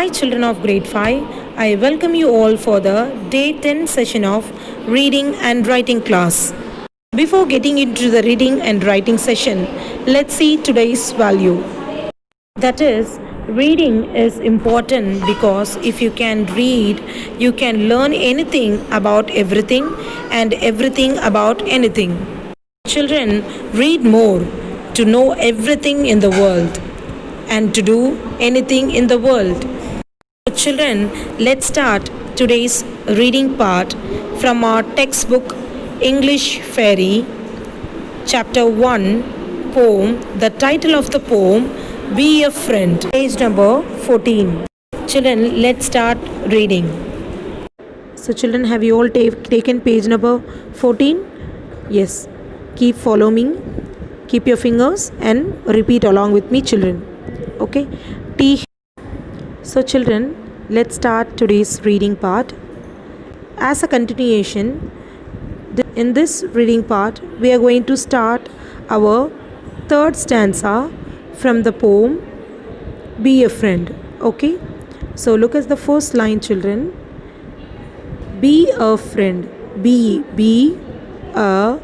Hi, children of grade 5. I welcome you all for the day 10 session of reading and writing class. Before getting into the reading and writing session, let's see today's value. That is, reading is important because if you can read, you can learn anything about everything and everything about anything. Children, read more to know everything in the world and to do anything in the world. So children, let's start today's reading part from our textbook English Fairy, chapter 1, poem. The title of the poem, Be a Friend, page number 14. Children, let's start reading. So children, have you all taken page number 14? Yes. Keep following, keep your fingers and repeat along with me, children. Okay. T. So children, let's start today's reading part. As a continuation, in this reading part, we are going to start our third stanza from the poem Be a Friend. Okay. So look at the first line, children. Be a friend. Be a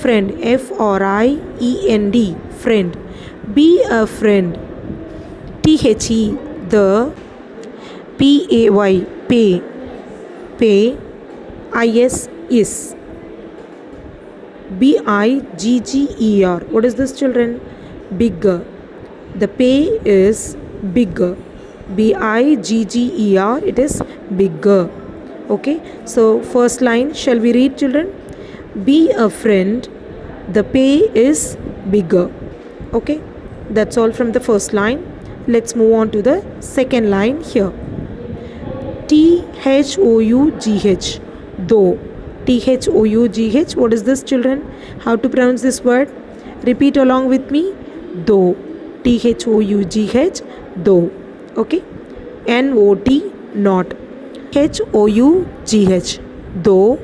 friend. F-R-I-E-N-D. Friend. Be a friend. T-H-E. The. P-A-Y. Pay. Pay. I-S. Is. B-I-G-G-E-R. What is this, children? Bigger. The pay is bigger. B-I-G-G-E-R. It is bigger. Okay. So first line, shall we read, children? Be a friend. The pay is bigger. Okay. That's all from the first line. Let's move on to the second line here. T-H-O-U-G-H. Though. T-H-O-U-G-H. What is this, children? How to pronounce this word? Repeat along with me. Though. T-H-O-U-G-H. Though. Okay. N-O-T. Not. H-O-U-G-H. Though.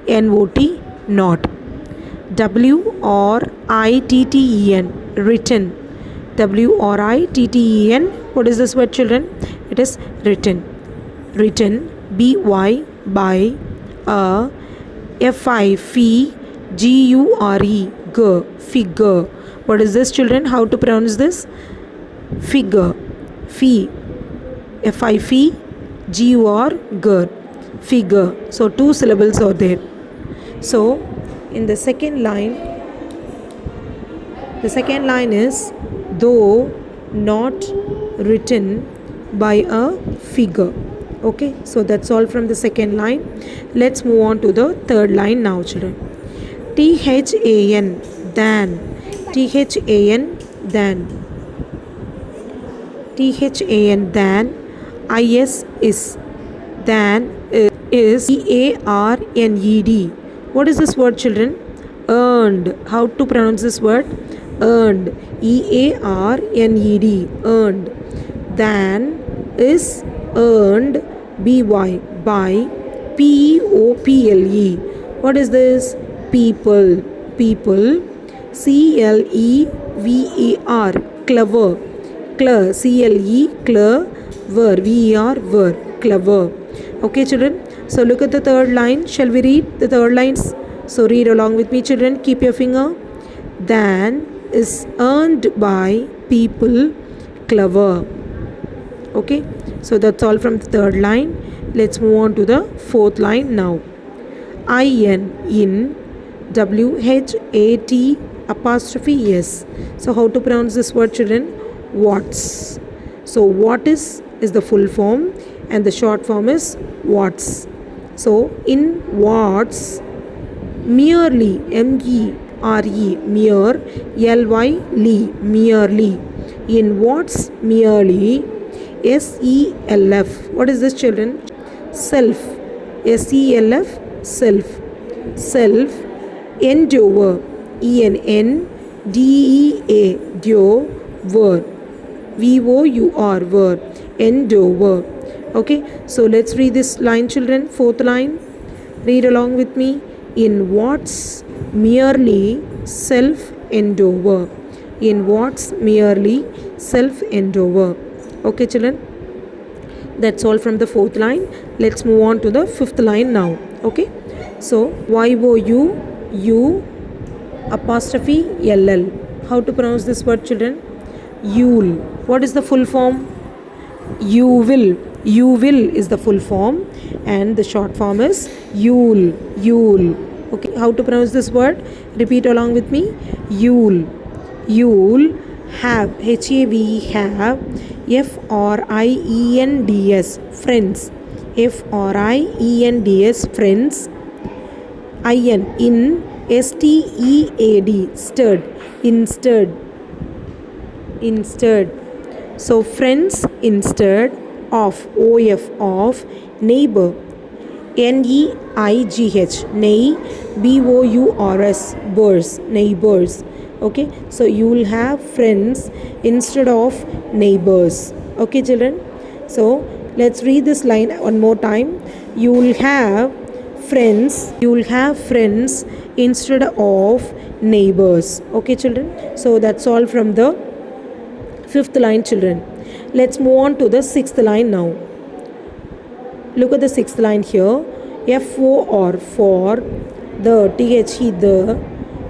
N-O-T. Not. W-R-I-T-T-E-N. Written. W-R-I-T-T-E-N. What is this word, children? It is written. Written. B-Y. By. A. F-I-G-U-R-E. G. Figure. What is this, children? How to pronounce this? Figure. Fee. F-I-G-U-R. G. Figure. So two syllables are there. So in the second line is though not written by a figure. Okay, so that's all from the second line. Let's move on to the third line now, children. T-H-A-N. Than. T-H-A-N. Than. T-H-A-N. Than. I-S. Is. Than is. E-A-R-N-E-D. What is this word, children? Earned. How to pronounce this word? Earned. E-A-R-N-E-D. Earned. Than is earned. B-Y. By. P-E-O-P-L-E. What is this? People. People. C-L-E-V-E-R. Clever. Clever. C-L-E. Clever. V-E-R. Ver. Clever. Okay, children. So look at the third line. Shall we read the third lines? So read along with me, children. Keep your finger. Than is earned by people clever. Okay. So that's all from the third line. Let's move on to the fourth line now. I-N. In. W-H-A-T apostrophe S. So how to pronounce this word, children? What's. So what is the full form and the short form is what's. So in what's, merely, M-E-R-E, mere, L-Y-Ly, merely. In what's merely, S-E-L-F. What is this, children? Self. S-E-L-F, self. Self, endeavor, E-N-N-D-E-A, dover, V-O-U-R, ver, endeavor. Okay, so let's read this line, children. Fourth line. Read along with me. In what's merely self-endeavor. In what's merely self-endeavor. Okay, children. That's all from the fourth line. Let's move on to the fifth line now. Okay. So YOU apostrophe LL. How to pronounce this word, children? Yule. What is the full form? You will. You will is the full form, and the short form is Yule. Yule. Okay. How to pronounce this word? Repeat along with me. Yule. Yule. Have. HAVE. Have. FRIENDS. Friends. FRIENDS. Friends. In. STEAD. Stirred. Instead. Instead. So friends instead of. OF. Of. Neighbor. NEIGH. BOURS. Burs. Neighbors. Okay, so you will have friends instead of neighbors. Okay, children. So let's read this line one more time. You will have friends. You will have friends instead of neighbors. Okay, children. So that's all from the fifth line, children. Let's move on to the sixth line now. Look at the sixth line here. FOR. For. The. THE. The.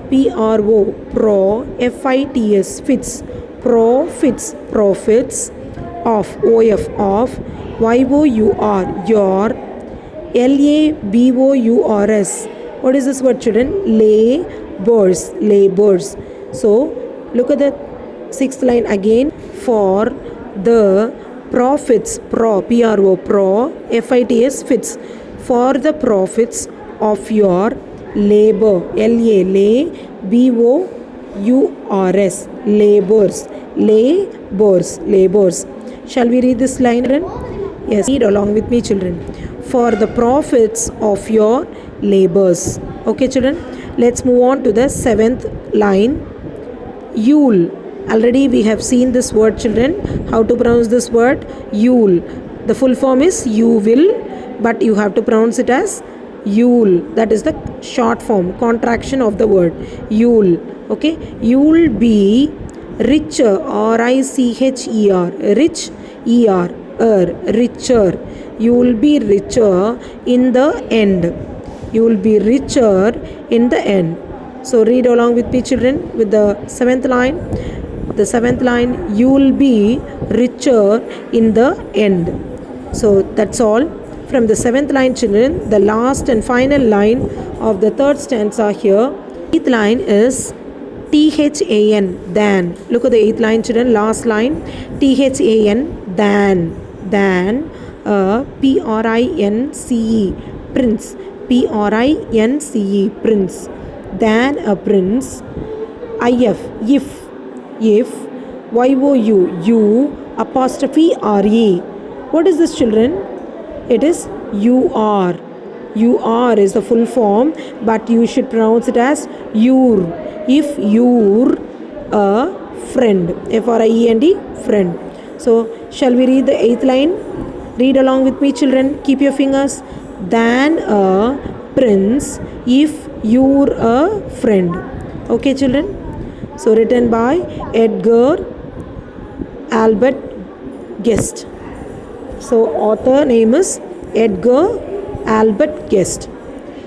PRO. Pro. FITS. Fits. Profits. Profits. Of. OF. Of. YOUR. Your. LABOURS. What is this word, children? Labors. Labors. So look at the sixth line again. For the profits. PRO. Pro. FITS. Fits. For the profits of your labor. LABOURS. Labors. Labors. Labors. Shall we read this line? Yes, read along with me, children. For the profits of your labors. Okay, children. Let's move on to the seventh line. Yule. Already we have seen this word, children. How to pronounce this word? Yule. The full form is you will, but you have to pronounce it as Yule. That is the short form, contraction of the word Yule. Okay, you will be richer. RICHER. Rich. Richer. You will be richer in the end. You will be richer in the end. So read along with me, children, with the seventh line. The seventh line, you will be richer in the end. So that's all from the seventh line, children. The last and final line of the third stanza here. Eighth line is THAN. Than. Look at the eighth line, children. Last line. THAN. Than. Than. PRINCE. Prince. PRINCE. Prince. Than a prince. If. YOU apostrophe RE. What is this, children? It is you are. You are is the full form, but you should pronounce it as your. If you're a friend. FRIEND. Friend. So shall we read the eighth line? Read along with me, children. Keep your fingers. Than a prince if you're a friend. Okay, children. So written by Edgar Albert Guest. So author name is Edgar Albert Guest.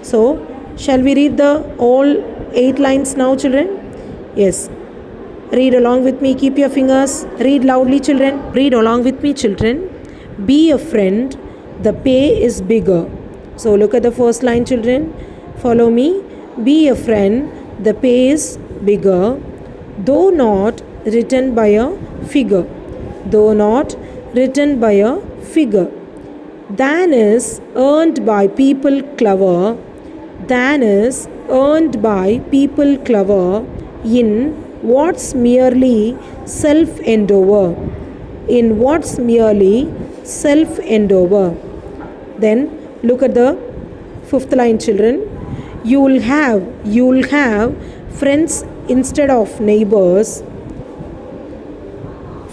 So shall we read the all 8 lines now, children? Yes. Read along with me. Keep your fingers. Read loudly, children. Read along with me, children. Be a friend. The pay is bigger. So look at the first line, children. Follow me. Be a friend. The pay is bigger. Though not written by a figure. Though not written by a figure. Than is earned by people clever. Than is earned by people clever in what's merely self-endeavor. In what's merely self-endeavor. Then look at the 5th line, children. You'll have friends instead of neighbors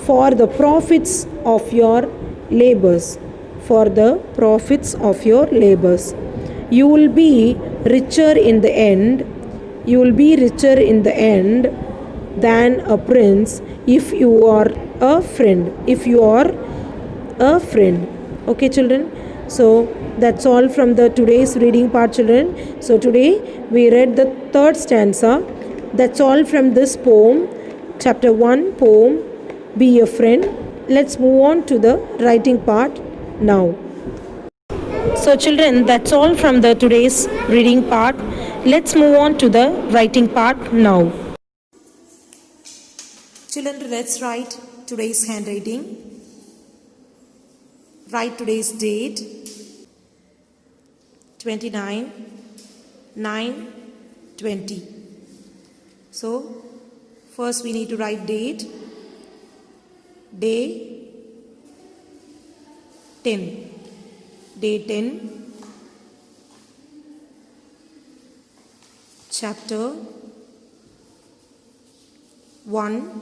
for the profits of your labors. For the profits of your labors. You will be richer in the end. You will be richer in the end than a prince if you are a friend. If you are a friend. Okay children, so that's all from the today's reading part children. So today we read the third stanza. That's all from this poem, chapter 1 poem Be a Friend. Let's move on to the writing part now. So children, that's all from the today's reading part. Let's move on to the writing part now. Children, let's write today's handwriting. Write today's date, 29/9/20. So first we need to write date, day 10, day 10, chapter 1,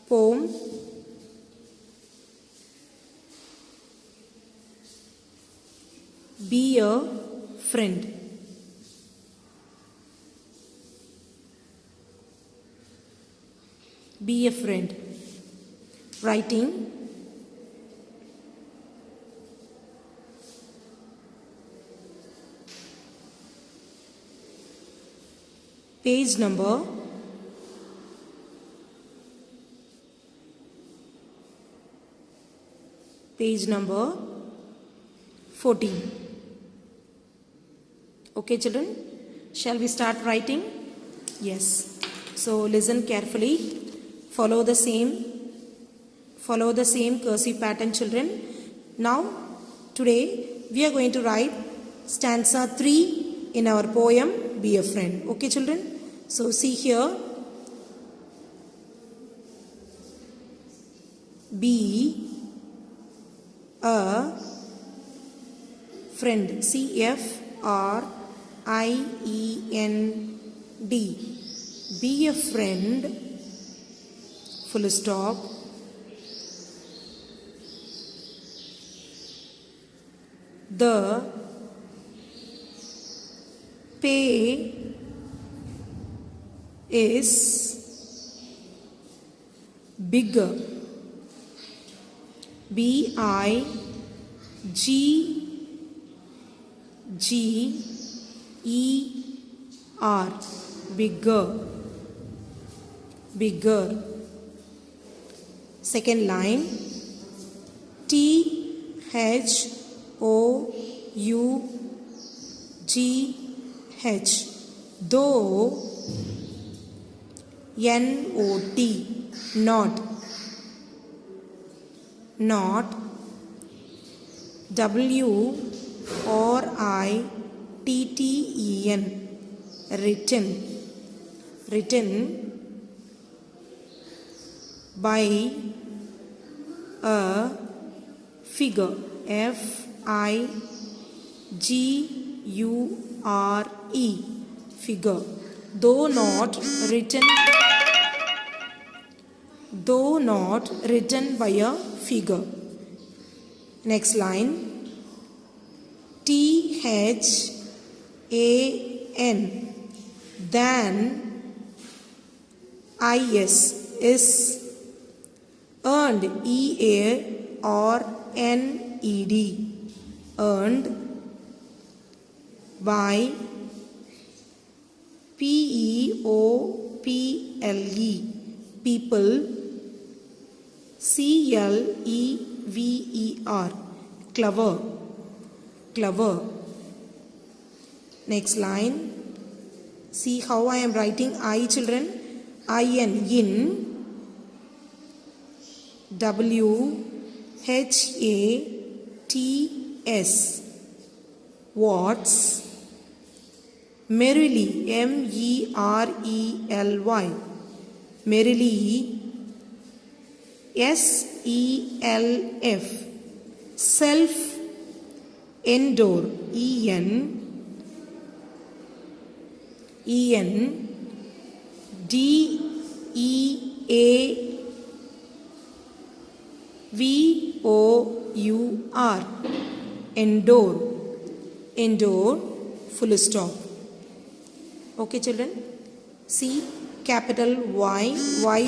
poem Be a Friend. Be a friend. Writing page number 14. Okay children, shall we start writing? Yes. So listen carefully. Follow the same cursive pattern children. Now today we are going to write stanza 3 in our poem Be a Friend. Okay children, so see here, be a friend, CFRIEND. Be a friend, full stop, the pay is bigger, BIGGER, bigger. Second line, THOUGH, though, NOT, not, WRITTEN, written by a figure, FIGURE, figure, though not written by a figure. Next line, THAN, than, is earned, EARNED, earned by, PEOPLE, people, CLEVER, clever. Next line, see how I am writing I children. IN, in, WHATS, what's, merrily, MERELY, merrily, SELF, self, endure, ENDEAVOUR, endure, full stop. Okay children, see capital Y, YOU,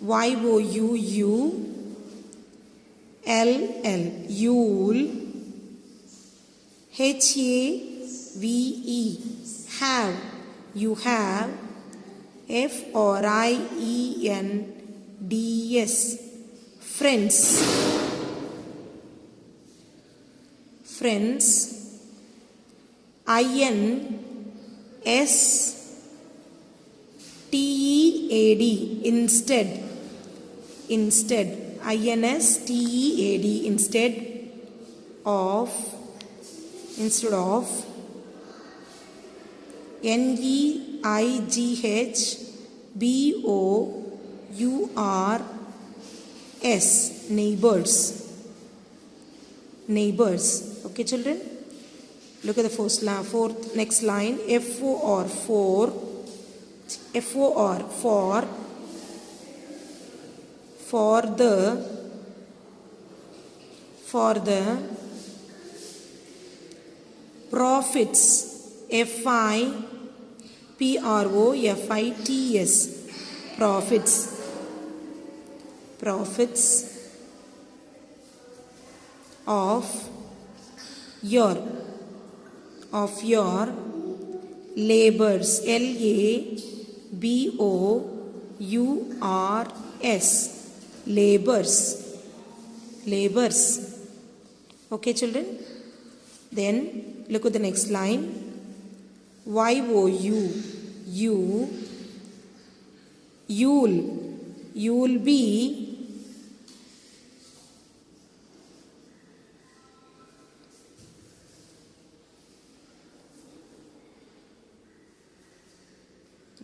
Y-O-U-U-L-L, Yule. H-A-V-E, have, you have. F-R-I-E-N-D-S, friends. Friends. I-N-S-T-E-A-D, instead. Instead. I-N-S-T-E-A-D, instead of. Instead of. N-E-I-G-H-B-O-U-R-S, neighbors. Neighbors. Okay, children? Look at the fourth next line. F-O-R, for. F-O-R, for the profits. F-I-P-R-O-F-I-T-S, profits. Profits of your labors. L-A-B-O-U-R-S, labors. Labors. Okay, children? Then look at the next line. Y-O-U, you'll be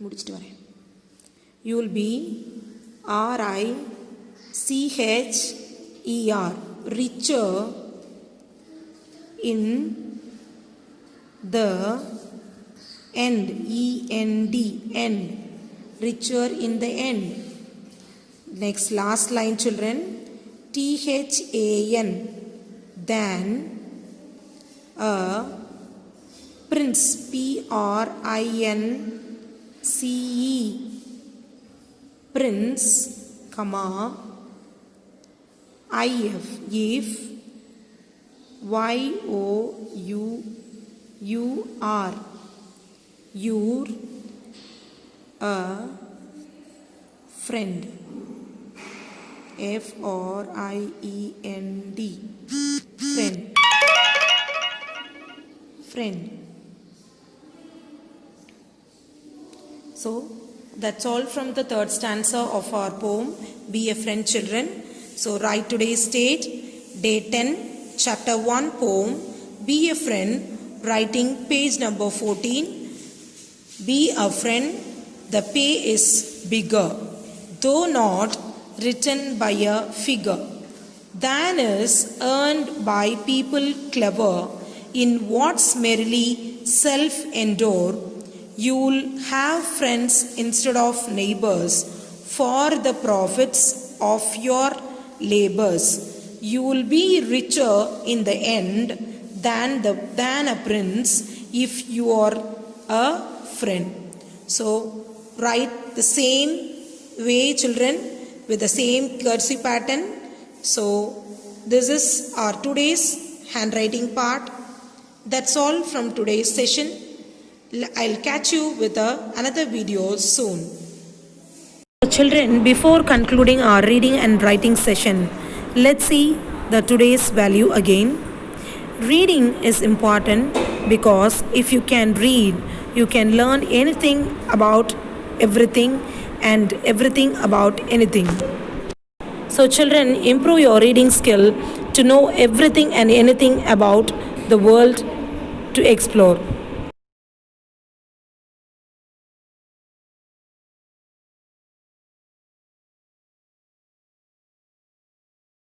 முடிச்சிட்டு வரேன். You'll be R-I-C-H-E-R, richer in the end. E-N-D, end, richer in the end. Next, last line, children. T-H-A-N, than a prince. P-R-I-N-C-E, prince, comma, I-F, if, Y-O-U-R, you're a friend. F-R-I-E-N-D, friend. Friend. So that's all from the third stanza of our poem, Be a Friend, Children. So write today's date, day 10, chapter 1 poem, Be a Friend, writing page number 14. Be a friend, the pay is bigger, though not written by a figure, than is earned by people clever in what's merely self-endure. You'll have friends instead of neighbors for the profits of your labors. You will be richer in the end than a prince if you are a friend. So write the same way, children, with the same cursive pattern. So this is our today's handwriting part. That's all from today's session. I'll catch you with another video soon. Children, before concluding our reading and writing session, let's see the today's value again. Reading is important because if you can read, you can learn anything about everything and everything about anything. So children, improve your reading skill to know everything and anything about the world to explore.